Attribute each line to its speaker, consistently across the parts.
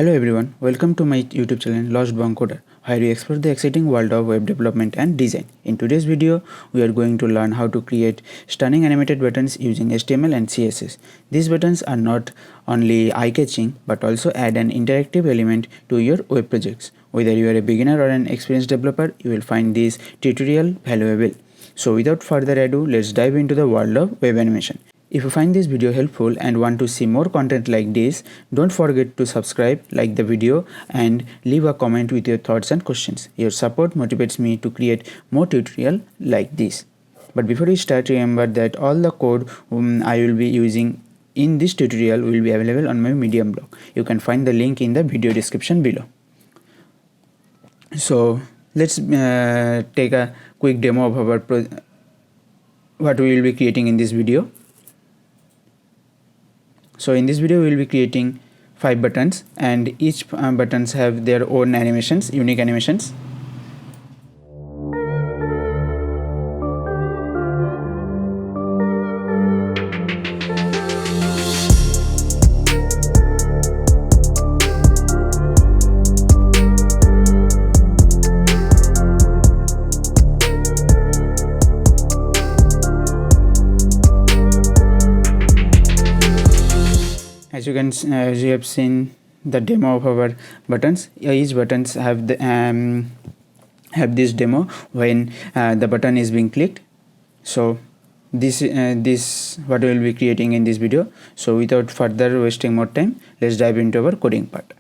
Speaker 1: Hello everyone, welcome to my YouTube channel Lost Bound Coder, where we explore the exciting world of web development and design. In today's video, we are going to learn how to create stunning animated buttons using HTML and CSS. These buttons are not only eye-catching but also add an interactive element to your web projects. Whether you are a beginner or an experienced developer, you will find this tutorial valuable. So without further ado, let's dive into the world of web animation. If you find this video helpful and want to see more content like this, don't forget to subscribe, like the video and leave a comment with your thoughts and questions. Your support motivates me to create more tutorials like this. But before we start, remember that all the code I will be using in this tutorial will be available on my Medium blog. You can find the link in the video description below. So let's take a quick demo of our what we will be creating in this video. So in this video we will be creating 5 buttons, and each buttons have their own animations, unique animations. As you have seen the demo of our buttons, each buttons have the this demo when the button is being clicked. So this what we will be creating in this video. So without further wasting more time, let's dive into our coding part.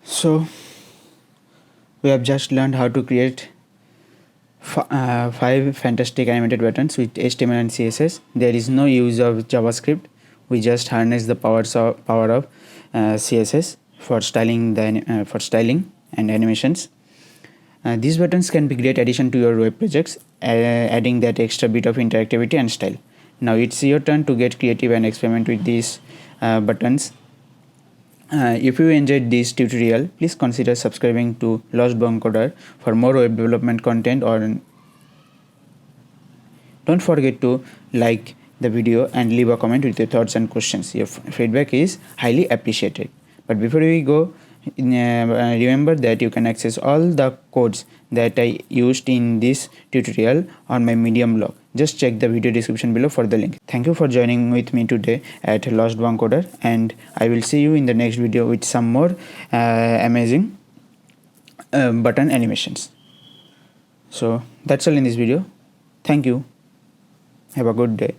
Speaker 1: So we have just learned how to create 5 fantastic animated buttons with HTML and CSS. There is no use of JavaScript. We just harness the power of CSS for styling and animations. These buttons can be great addition to your web projects, adding that extra bit of interactivity and style. Now it's your turn to get creative and experiment with these buttons. If you enjoyed this tutorial, please consider subscribing to Lost Bug Coder for more web development content, or don't forget to like the video and leave a comment with your thoughts and questions. Your feedback is highly appreciated. But before we go, remember that you can access all the codes that I used in this tutorial on my Medium blog. Just check the video description below for the link. Thank you for joining with me today at Lost Bug Coder, and I will see you in the next video with some more amazing button animations. So that's all in this video. Thank you. Have a good day.